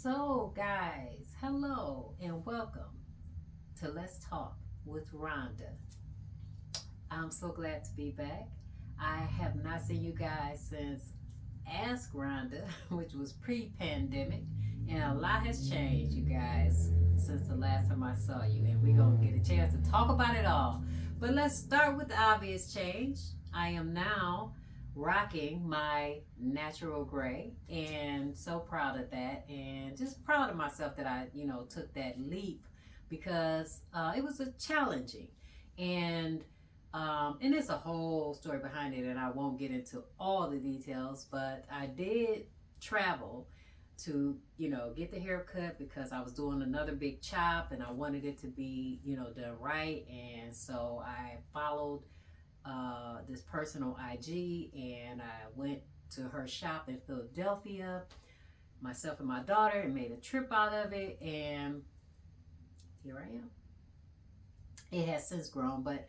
So, guys, hello and welcome to Let's Talk with Rhonda. I'm so glad to be back. I have not seen you guys since Ask Rhonda, which was pre pandemic, and a lot has changed, you guys, since the last time I saw you, and we're going to get a chance to talk about it all. But let's start with the obvious change. I am now rocking my natural gray and so proud of that and just proud of myself that I took that leap because it was a challenging and it's a whole story behind it, and I won't get into all the details, but I did travel to, get the haircut because I was doing another big chop and I wanted it to be, done right. And so I followed this person on IG and I went to her shop in Philadelphia, myself and my daughter, and made a trip out of it. And here I am. It has since grown, but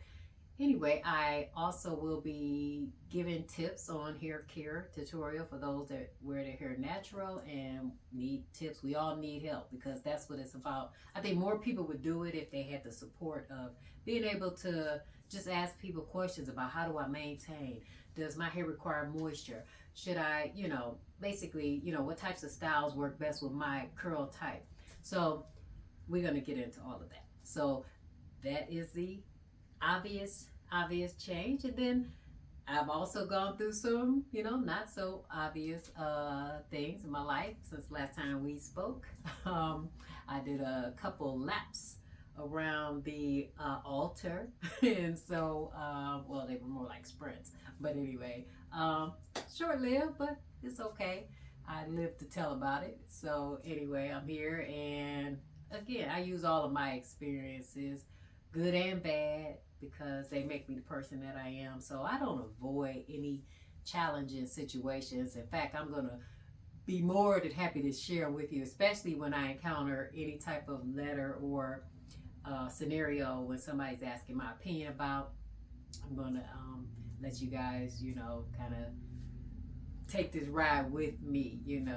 anyway, I also will be giving tips on hair care tutorial for those that wear their hair natural and need tips. We all need help because that's what it's about. I think more people would do it if they had the support of being able to just ask people questions about how do I maintain? Does my hair require moisture? Should I, basically, what types of styles work best with my curl type? So we're going to get into all of that. So that is the obvious change. And then I've also gone through some not so obvious things in my life since last time we spoke. I did a couple laps around the altar and so well, they were more like sprints, but anyway, short-lived, but it's okay. I live to tell about it. So anyway, I'm here, and again, I use all of my experiences, good and bad, because they make me the person that I am. So I don't avoid any challenging situations. In fact, I'm going to be more than happy to share with you, especially when I encounter any type of letter or scenario when somebody's asking my opinion about. I'm going to let you guys, kind of take this ride with me, and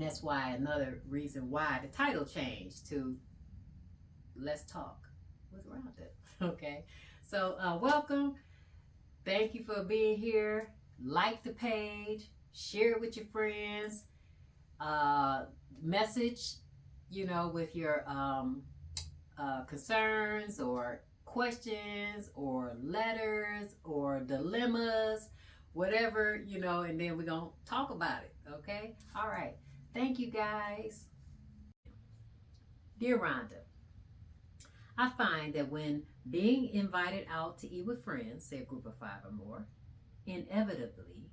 that's why another reason why the title changed to Let's Talk with Rhonda. Okay, so welcome. Thank you for being here. Like the page, share it with your friends. Message, with your concerns or questions or letters or dilemmas, whatever, and then we're going to talk about it. Okay, all right. Thank you, guys. Dear Rhonda, I find that when being invited out to eat with friends, say a group of 5 or more, inevitably,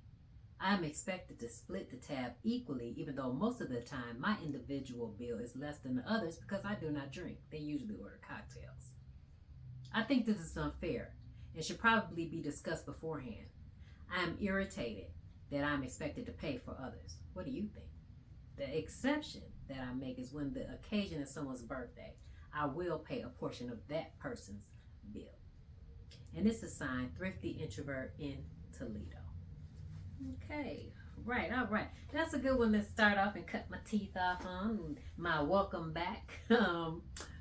I'm expected to split the tab equally, even though most of the time my individual bill is less than the others because I do not drink. They usually order cocktails. I think this is unfair and should probably be discussed beforehand. I am irritated that I'm expected to pay for others. What do you think? The exception that I make is when the occasion is someone's birthday. I will pay a portion of that person's bill. And this is signed Thrifty Introvert in Toledo. Okay, right, all right. That's a good one to start off and cut my teeth off on. My welcome back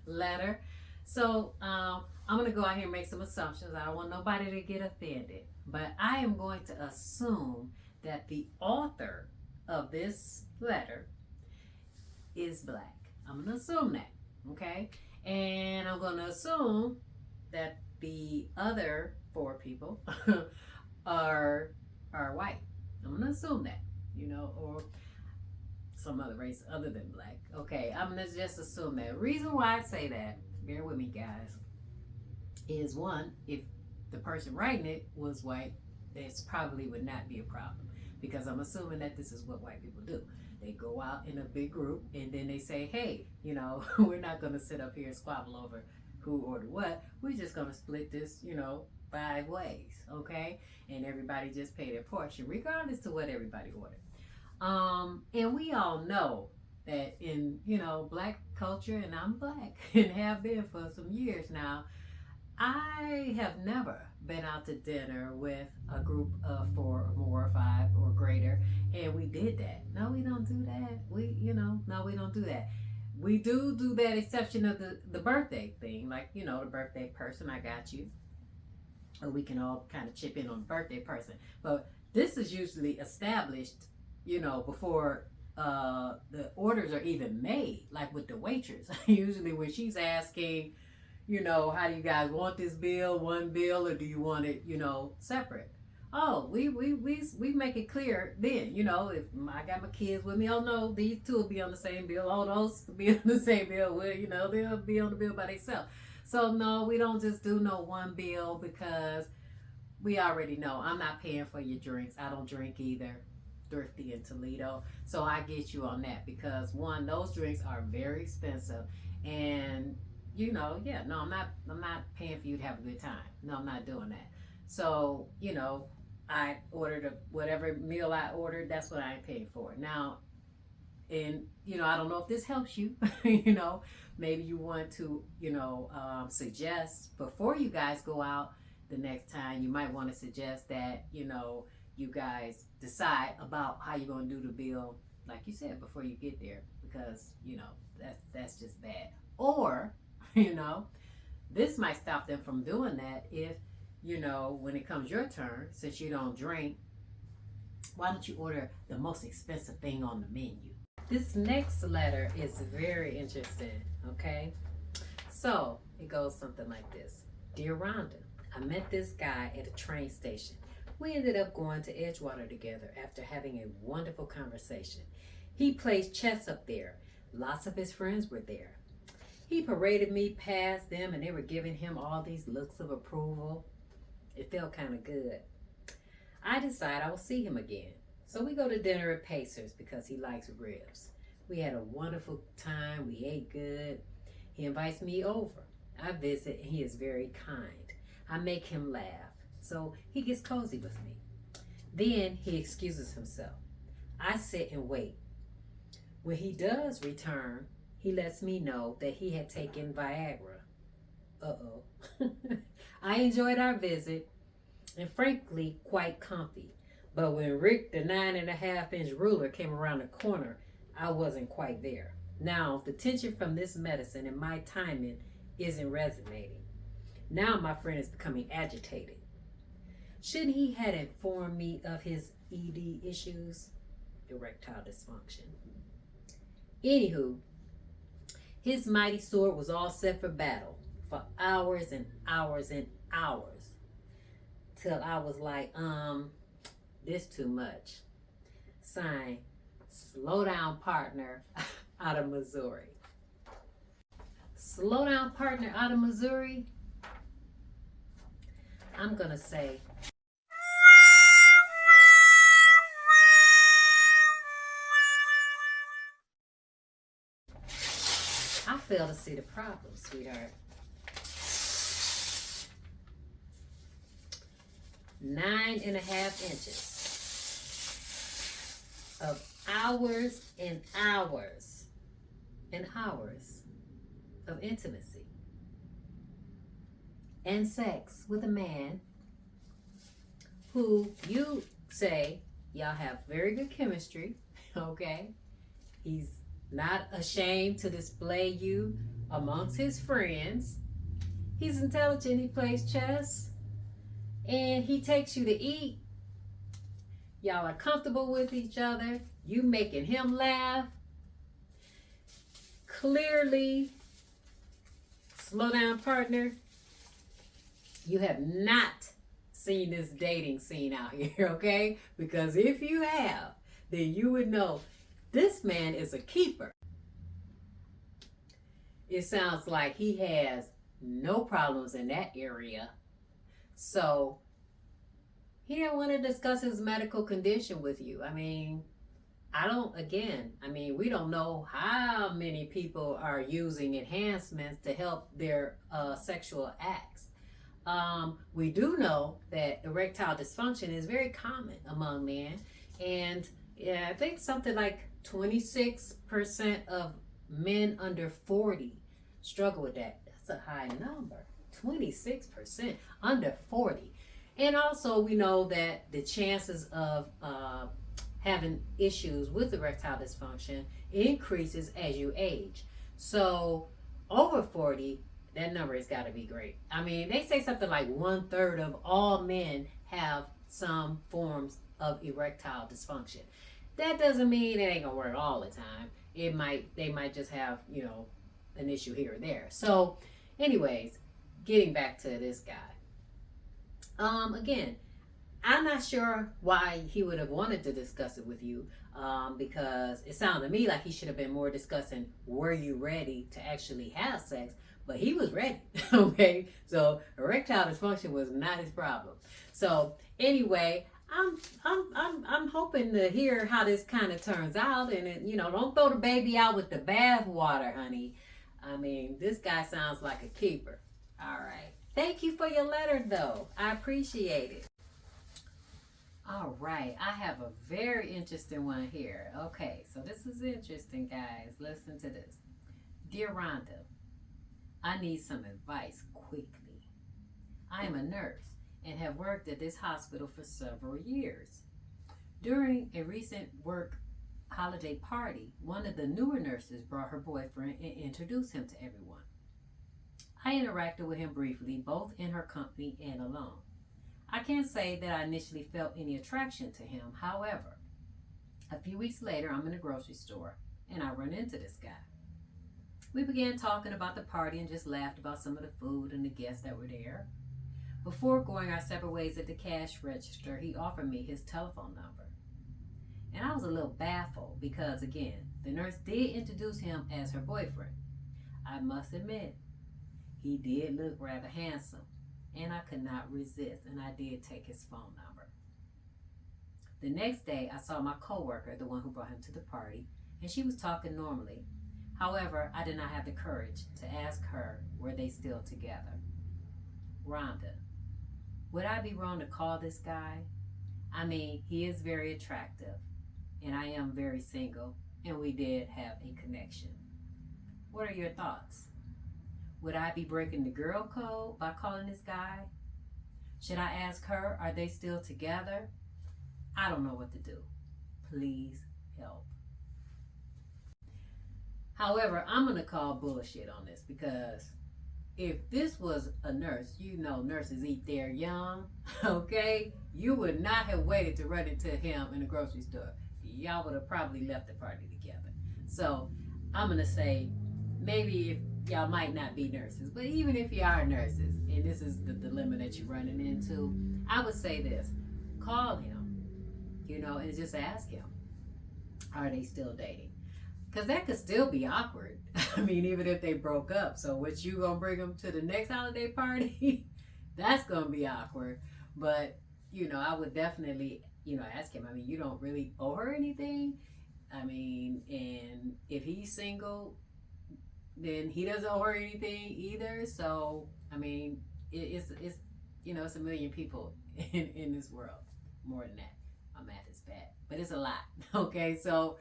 letter. So I'm going to go out here and make some assumptions. I don't want nobody to get offended. But I am going to assume that the author of this letter is black. I'm going to assume that. Okay, and I'm going to assume that the other 4 people are white. I'm going to assume that, or some other race other than black. Okay, I'm going to just assume that. Reason why I say that, bear with me, guys, is one, if the person writing it was white, this probably would not be a problem because I'm assuming that this is what white people do. They go out in a big group and then they say, hey, we're not going to sit up here and squabble over who ordered what. We're just going to split this, 5 ways, okay? And everybody just pay their portion, regardless to what everybody ordered. And we all know that in, black culture, and I'm black and have been for some years now, I have never been out to dinner with a group of 4 or more, 5 or greater, and we did that. No, we don't do that. We we don't do that. We do that exception of the birthday thing, like, you know, the birthday person, I got you. Or we can all kind of chip in on the birthday person. But this is usually established, you know, before the orders are even made, like with the waitress. Usually when she's asking, you know, how do you guys want this bill, one bill, or do you want it, you know, separate? Oh, we make it clear then, you know, if I got my kids with me, oh no, these two will be on the same bill, oh those will be on the same bill, well, you know, they'll be on the bill by themselves. So no, we don't just do no one bill because we already know I'm not paying for your drinks. I don't drink either. Thrifty in Toledo. So I get you on that because one, those drinks are very expensive. And you know, yeah, no, I'm not paying for you to have a good time. No, I'm not doing that. So, you know, I ordered whatever meal I ordered, that's what I am paying for. Now, and you know, I don't know if this helps you. You know, maybe you want to, you know, suggest before you guys go out the next time, you might want to suggest that, you know, you guys decide about how you're going to do the bill, like you said, before you get there, because you know that's just bad. Or you know, this might stop them from doing that if, you know, when it comes your turn, since you don't drink, why don't you order the most expensive thing on the menu? This next letter is very interesting, okay? So it goes something like this. Dear Rhonda, I met this guy at a train station. We ended up going to Edgewater together after having a wonderful conversation. He plays chess up there. Lots of his friends were there. He paraded me past them and they were giving him all these looks of approval. It felt kind of good. I decide I will see him again. So we go to dinner at Pacers because he likes ribs. We had a wonderful time. We ate good. He invites me over. I visit and he is very kind. I make him laugh. So he gets cozy with me. Then he excuses himself. I sit and wait. When he does return, he lets me know that he had taken Viagra. Uh-oh. I enjoyed our visit and frankly quite comfy. But when Rick, the 9.5-inch ruler, came around the corner, I wasn't quite there. Now, the tension from this medicine and my timing isn't resonating. Now my friend is becoming agitated. Shouldn't he have informed me of his ED issues? Erectile dysfunction. Anywho, his mighty sword was all set for battle for hours and hours and hours. Till I was like, this too much. Sign, slow down partner out of Missouri. Slow down partner out of Missouri. I'm gonna say I fail to see the problem, sweetheart. 9.5 inches of hours and hours and hours of intimacy and sex with a man who you say y'all have very good chemistry, okay? He's not ashamed to display you amongst his friends. He's intelligent, he plays chess, and he takes you to eat. Y'all are comfortable with each other. You making him laugh. Clearly, slow down partner, you have not seen this dating scene out here, okay? Because if you have, then you would know this man is a keeper. It sounds like he has no problems in that area. So he didn't want to discuss his medical condition with you. I mean, we don't know how many people are using enhancements to help their sexual acts. We do know that erectile dysfunction is very common among men. And yeah, I think something like 26% of men under 40 struggle with that. That's a high number. 26% under 40. And also we know that the chances of having issues with erectile dysfunction increases as you age. So over 40, that number has got to be great. I mean, they say something like 1/3 of all men have some forms of erectile dysfunction. That doesn't mean it ain't gonna work all the time. They might just have, an issue here or there. So, anyways, getting back to this guy. Again, I'm not sure why he would have wanted to discuss it with you, because it sounded to me like he should have been more discussing, were you ready to actually have sex? But he was ready. Okay, so erectile dysfunction was not his problem. So anyway, I'm hoping to hear how this kind of turns out, and don't throw the baby out with the bathwater, honey. I mean, this guy sounds like a keeper. All right. Thank you for your letter, though. I appreciate it. All right, I have a very interesting one here. Okay, so this is interesting, guys. Listen to this. Dear Rhonda, I need some advice quickly. I am a nurse and have worked at this hospital for several years. During a recent work holiday party, one of the newer nurses brought her boyfriend and introduced him to everyone. I interacted with him briefly, both in her company and alone. I can't say that I initially felt any attraction to him. However, a few weeks later, I'm in a grocery store and I run into this guy. We began talking about the party and just laughed about some of the food and the guests that were there. Before going our separate ways at the cash register, he offered me his telephone number. And I was a little baffled because, again, the nurse did introduce him as her boyfriend. I must admit, he did look rather handsome, and I could not resist, and I did take his phone number. The next day, I saw my coworker, the one who brought him to the party, and she was talking normally. However, I did not have the courage to ask her, were they still together? Rhonda, would I be wrong to call this guy? I mean, he is very attractive, and I am very single, and we did have a connection. What are your thoughts? Would I be breaking the girl code by calling this guy? Should I ask her, are they still together? I don't know what to do. Please help. However, I'm going to call bullshit on this because if this was a nurse, nurses eat their young, okay? You would not have waited to run into him in the grocery store. Y'all would have probably left the party together. So I'm going to say maybe if y'all might not be nurses, but even if you are nurses, and this is the dilemma that you're running into, I would say this. Call him, and just ask him, are they still dating? Because that could still be awkward. I mean, even if they broke up. So what, you gonna bring them to the next holiday party? That's gonna be awkward. But, I would definitely, ask him. I mean, you don't really owe her anything. I mean, and if he's single, then he doesn't owe her anything either. So, I mean, it's a million people in this world. More than that. My math is bad. But it's a lot. Okay, so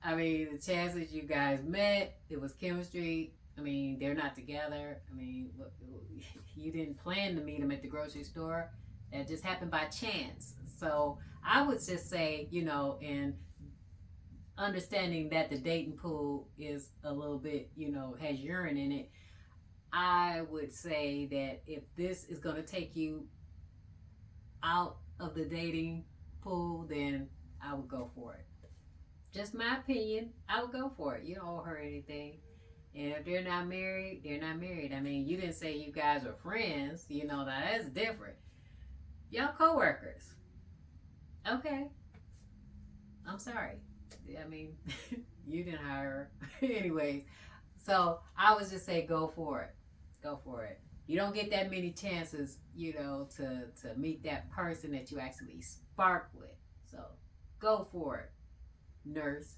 I mean, the chances you guys met, it was chemistry. I mean, they're not together. I mean, you didn't plan to meet them at the grocery store. That just happened by chance. So I would just say, and understanding that the dating pool is a little bit, has urine in it, I would say that if this is going to take you out of the dating pool, then I would go for it. Just my opinion. I would go for it. You don't owe her anything. And if they're not married, they're not married. I mean, you didn't say you guys are friends. Now that's different. Y'all co-workers. Okay. I'm sorry. I mean, you didn't hire her. Anyways, so I would just say go for it. Go for it. You don't get that many chances, to meet that person that you actually spark with. So go for it, nurse.